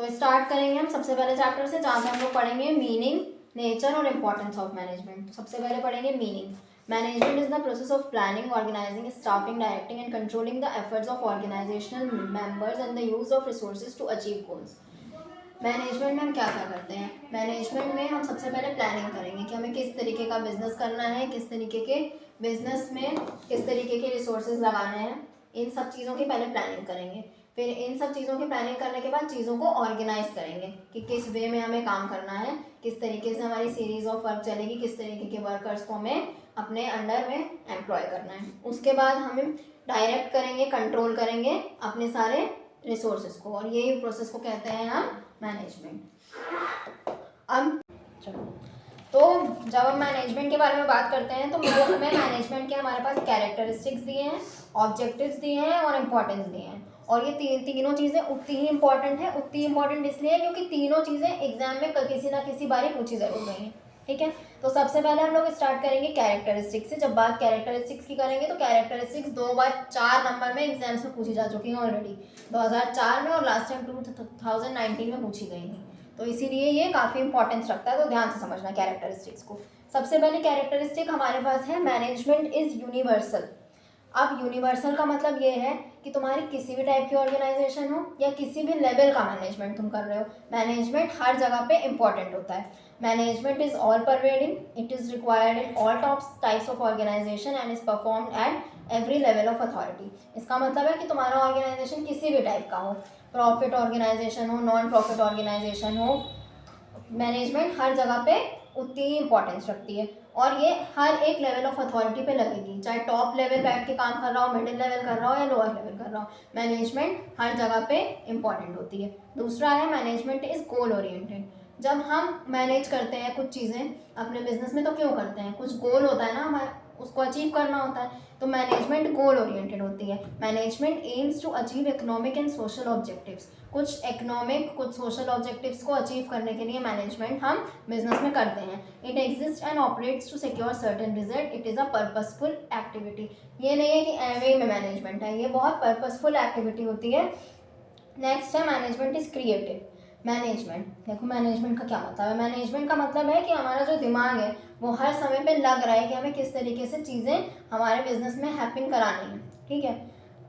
Start करेंगे हम सबसे पहले चैप्टर से, जहाँ से हम लोग पढ़ेंगे मीनिंग, नेचर और इम्पोर्टेंस ऑफ मैनेजमेंट। सबसे पहले पढ़ेंगे meaning. Management is the process of planning, organising, staffing, directing and controlling the efforts of organisational members and the use of resources to achieve goals. Management में हम क्या क्या करते हैं? मैनेजमेंट में हम सबसे पहले प्लानिंग करेंगे कि हमें किस तरीके का बिजनेस करना है, किस तरीके के बिजनेस में किस तरीके के रिसोर्सेज लगाने हैं, इन सब चीज़ों की पहले प्लानिंग करेंगे। फिर इन सब चीज़ों की प्लानिंग करने के बाद चीज़ों को ऑर्गेनाइज करेंगे कि किस वे में हमें काम करना है, किस तरीके से हमारी सीरीज ऑफ वर्क चलेगी, किस तरीके के वर्कर्स को हमें अपने अंडर में एम्प्लॉय करना है। उसके बाद हम डायरेक्ट करेंगे, कंट्रोल करेंगे अपने सारे रिसोर्सेज को, और यही प्रोसेस को कहते हैं हम मैनेजमेंट। अब चलो, तो जब हम मैनेजमेंट के बारे में बात करते हैं तो हमें मैनेजमेंट के हमारे पास कैरेक्टरिस्टिक्स दिए हैं, ऑब्जेक्टिव्स दिए हैं और इम्पोर्टेंस दिए हैं। और ये तीनों चीज़ें उतनी ही इंपॉर्टेंट है, उतनी इंपॉर्टेंट इसलिए क्योंकि तीनों चीज़ें एग्जाम में किसी ना किसी बारी पूछी जरूर गई हैं। ठीक है, तो सबसे पहले हम लोग स्टार्ट करेंगे कैरेक्टरिस्टिक्स से। जब बात कैरेक्टरिस्टिक्स की करेंगे तो कैरेक्टरिस्टिक्स 2 बार 4 नंबर में एग्जाम्स में पूछी जा चुकी हैं ऑलरेडी, 2004 में और लास्ट टाइम 2019 में पूछी गई थी। तो इसीलिए ये काफ़ी इंपॉर्टेंस रखता है, तो ध्यान से समझना कैरेक्टरिस्टिक्स को। सबसे पहले कैरेक्टरिस्टिक हमारे पास है मैनेजमेंट इज़ यूनिवर्सल। अब यूनिवर्सल का मतलब ये है कि तुम्हारी किसी भी टाइप की ऑर्गेनाइजेशन हो या किसी भी लेवल का मैनेजमेंट तुम कर रहे हो, मैनेजमेंट हर जगह पे इंपॉर्टेंट होता है। Management is all pervading, it is required in all types of organisation and is performed at every level of authority. इसका मतलब है कि तुम्हारा ऑर्गेनाइजेशन किसी भी टाइप का हो, प्रॉफिट ऑर्गेनाइजेशन हो, नॉन प्रॉफिट ऑर्गेनाइजेशन हो, मैनेजमेंट हर जगह पे उतनी ही इंपॉर्टेंस रखती है। और ये हर एक लेवल ऑफ अथॉरिटी पे लगेगी, चाहे टॉप लेवल बैठ के काम कर रहा हो, मिडिल लेवल कर रहा हो या लोअर लेवल कर रहा हो, मैनेजमेंट हर जगह पे इंपॉर्टेंट होती है। दूसरा है मैनेजमेंट इज गोल ओरिएंटेड। जब हम मैनेज करते हैं कुछ चीज़ें अपने बिजनेस में तो क्यों करते हैं? कुछ गोल होता है ना हमारा, उसको अचीव करना होता है, तो मैनेजमेंट गोल ओरिएंटेड होती है। Management aims to achieve economic and social objectives. कुछ इकोनॉमिक कुछ सोशल ऑब्जेक्टिव्स को अचीव करने के लिए मैनेजमेंट हम बिजनेस में करते हैं। It exist and operates to secure certain result, it is a purposeful activity. ये नहीं है कि एवे में मैनेजमेंट है, ये बहुत पर्पसफुल एक्टिविटी होती है। नेक्स्ट है मैनेजमेंट इज क्रिएटिव। मैनेजमेंट, देखो मैनेजमेंट का क्या मतलब है? मैनेजमेंट का मतलब है कि हमारा जो दिमाग है वो हर समय पे लग रहा है कि हमें किस तरीके से चीज़ें हमारे बिजनेस में हैपन करानी है। ठीक है,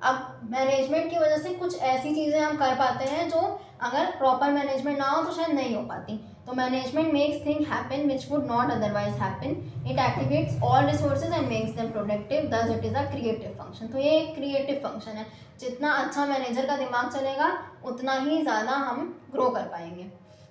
अब मैनेजमेंट की वजह से कुछ ऐसी चीज़ें हम कर पाते हैं जो अगर प्रॉपर मैनेजमेंट ना हो तो शायद नहीं हो पाती। तो management makes thing happen which would not otherwise happen, it activates all resources and makes them productive, thus it is a creative function. तो ये एक क्रिएटिव फंक्शन है। जितना अच्छा मैनेजर का दिमाग चलेगा उतना ही ज़्यादा हम ग्रो कर पाएंगे।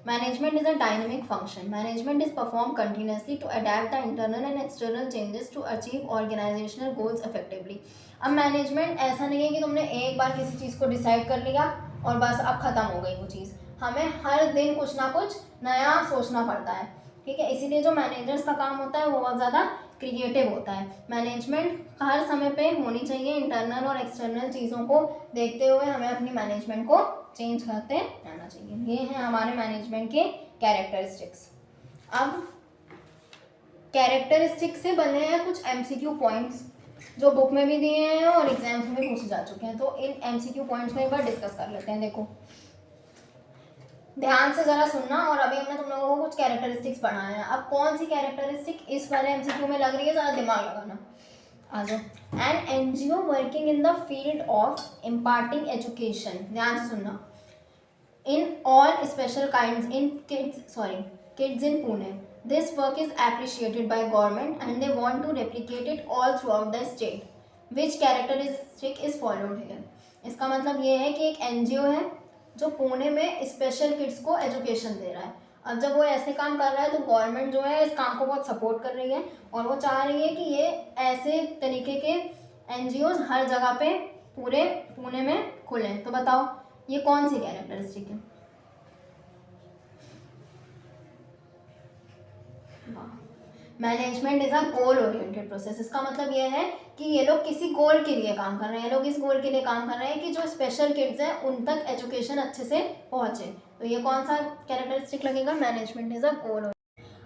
Management is a dynamic function. Management is perform continuously to adapt the internal and external changes to achieve organisational goals effectively. अब मैनेजमेंट ऐसा नहीं है कि तुमने एक बार किसी चीज़ को डिसाइड कर लिया और बस अब ख़त्म हो गई वो चीज़। हमें हर दिन कुछ ना कुछ नया सोचना पड़ता है। ठीक है, इसीलिए जो मैनेजर्स का काम होता है वो बहुत ज़्यादा क्रिएटिव होता है। मैनेजमेंट हर समय पे होनी चाहिए, इंटरनल और एक्सटर्नल चीज़ों को देखते हुए हमें अपनी मैनेजमेंट को चेंज करते रहना चाहिए। ये हैं हमारे मैनेजमेंट के कैरेक्टरिस्टिक्स। अब कैरेक्टरिस्टिक्स से बने हैं कुछ एमसीक्यू पॉइंट्स जो बुक में भी दिए हैं और एग्जाम्स में भी पूछे जा चुके हैं। तो इन एमसीक्यू पॉइंट्स में एक बार डिस्कस कर लेते हैं। देखो ध्यान से ज़रा सुनना, और अभी हमने तुम लोगों को कुछ कैरेक्टरिस्टिक्स पढ़ाए हैं। अब कौन सी कैरेक्टरिस्टिक इस वाले एमसीक्यू में लग रही है, ज़रा दिमाग लगाना। आ जाओ। An NGO working in the field of imparting education, ध्यान से सुनना, in all special kinds in kids in Pune. This work is appreciated by government and they want to replicate it all throughout the state. Which characteristic is followed here? इसका मतलब ये है कि एक NGO है जो पुणे में स्पेशल किड्स को एजुकेशन दे रहा है। अब जब वो ऐसे काम कर रहा है तो गवर्नमेंट जो है इस काम को बहुत सपोर्ट कर रही है और वो चाह रही है कि ये ऐसे तरीके के एनजीओज हर जगह पे पूरे पुणे में खुलें। तो बताओ ये कौन सी कैरेक्टरिस्टिक है? Management is a goal oriented process. इसका मतलब ये है कि ये लोग किसी गोल के लिए काम कर रहे हैं। ये लोग इस गोल के लिए काम कर रहे हैं कि जो स्पेशल किड्स हैं उन तक एजुकेशन अच्छे से पहुंचे। तो ये कौन सा कैरेक्टरिस्टिक लगेगा? मैनेजमेंट इज अ गोल।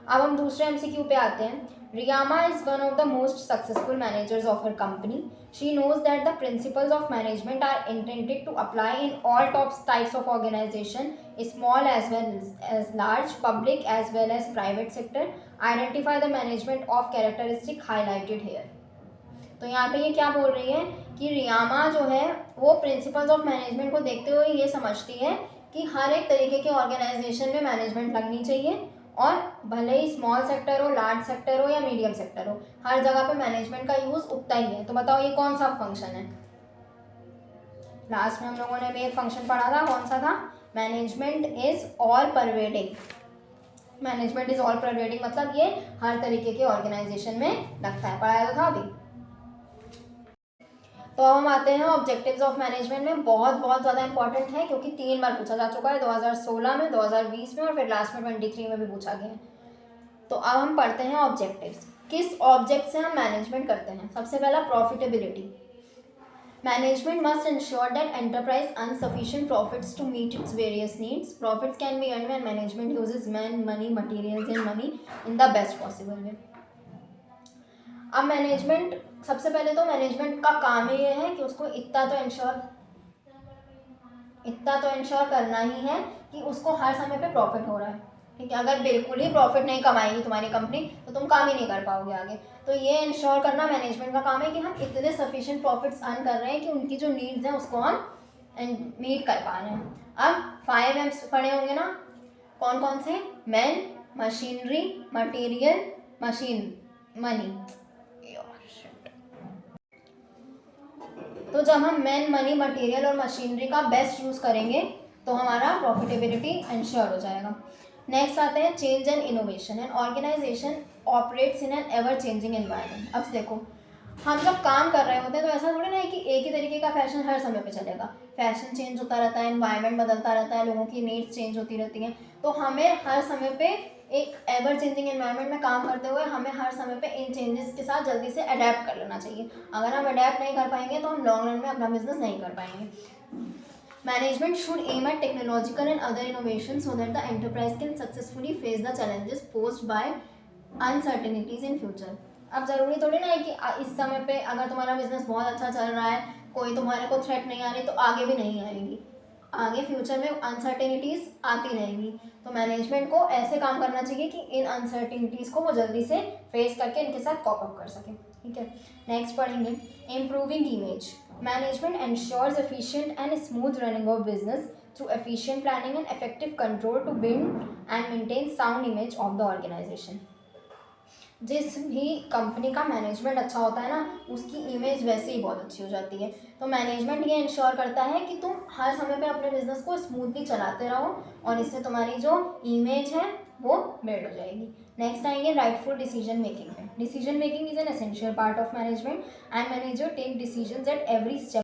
अब हम दूसरे MCQ पे आते हैं. Riyama is one of the most successful managers of her company. She knows that the principles of management are intended to apply in all types of organization, small as well as large, public as well as private sector. Identify the management of characteristic highlighted here. तो यहाँ पे ये क्या बोल रही है कि रियामा जो है वो प्रिंसिपल्स ऑफ मैनेजमेंट को देखते हुए ये समझती है कि हर एक तरीके के ऑर्गेनाइजेशन में मैनेजमेंट लगनी चाहिए, और भले ही स्मॉल सेक्टर हो, लार्ज सेक्टर हो या मीडियम सेक्टर हो, हर जगह पे मैनेजमेंट का यूज उतना ही है. तो बताओ ये कौन सा फंक्शन है. लास्ट में हम लोगों ने भी एक फंक्शन पढ़ा था, कौन सा था? Management is all pervading. Management is all pervading मतलब ये हर तरीके के ऑर्गेनाइजेशन में लगता है. पढ़ाया तो था अभी. तो अब हम आते हैं ऑब्जेक्टिव्स ऑफ मैनेजमेंट में. बहुत ज़्यादा इंपॉर्टेंट है क्योंकि 3 बार पूछा जा चुका है, 2016 में, 2020 में और फिर लास्ट में 23 में भी पूछा गया है. तो अब हम पढ़ते हैं ऑब्जेक्टिव्स. किस ऑब्जेक्ट से हम मैनेजमेंट करते हैं? सबसे पहला profitability. Management must ensure that enterprise earn sufficient profits to meet its various needs. Profits can be earn when management uses man, money, materials and money in the best possible way. अब management, सबसे पहले तो management का काम ही ये है कि उसको इतना तो इंश्योर करना ही है कि उसको हर समय पे प्रॉफिट हो रहा है. ठीक है, अगर बिल्कुल ही प्रॉफिट नहीं कमाएगी तुम्हारी कंपनी तो तुम काम ही नहीं कर पाओगे आगे. तो ये इंश्योर करना मैनेजमेंट का काम है कि हम इतने सफिशिएंट प्रॉफिट्स अर्न कर रहे हैं कि उनकी जो नीड्स हैं उसको हम मीट कर पा रहे हैं. अब 5 M's पढ़े होंगे ना, कौन कौन से? Man, machinery, material, money. तो जब हम मैन, मनी, मटेरियल और मशीनरी का बेस्ट यूज़ करेंगे तो हमारा प्रॉफिटेबिलिटी इंश्योर हो जाएगा. नेक्स्ट आते हैं change and innovation. An organisation operates in an ever changing environment. अब देखो, हम जब काम कर रहे होते हैं तो ऐसा थोड़ी ना है कि एक ही तरीके का फैशन हर समय पे चलेगा. फैशन चेंज होता रहता है, एनवायरनमेंट बदलता रहता है, लोगों की नीड्स चेंज होती रहती हैं. तो हमें हर समय पे एक एवर चेंजिंग एनवायरनमेंट में काम करते हुए हमें हर समय पे इन चेंजेस के साथ जल्दी से अडेप्ट कर लेना चाहिए. अगर हम अडेप्ट नहीं कर पाएंगे तो हम लॉन्ग रन में अपना बिजनेस नहीं कर पाएंगे. Management should aim at technological and other innovations so that the enterprise can successfully face the challenges posed by uncertainties in future. अब ज़रूरी थोड़ी ना है कि इस समय पे अगर तुम्हारा बिजनेस बहुत अच्छा चल रहा है, कोई तुम्हारे को थ्रेट नहीं आ रही, तो आगे भी नहीं आएंगी. आगे फ्यूचर में अनसर्टेनिटीज़ आती रहेंगी. तो मैनेजमेंट को ऐसे काम करना चाहिए कि इन अनसर्टेनिटीज़ को वो जल्दी से फेस करके इनके साथ कॉप अप कर सकें. ठीक है, नेक्स्ट पढ़ेंगे improving image. Management ensures efficient and smooth running of business through efficient planning and effective control to build and maintain sound image of the organization. जिस भी कंपनी का मैनेजमेंट अच्छा होता है ना, उसकी इमेज वैसे ही बहुत अच्छी हो जाती है. तो मैनेजमेंट ये इंश्योर करता है कि तुम हर समय पे अपने बिजनेस को स्मूथली चलाते रहो और इससे तुम्हारी जो इमेज है वो बिल्ड हो जाएगी. नेक्स्ट आएंगे राइटफुल डिसीजन मेकिंग पे. Decision making is an essential part of management and manager take decisions at every step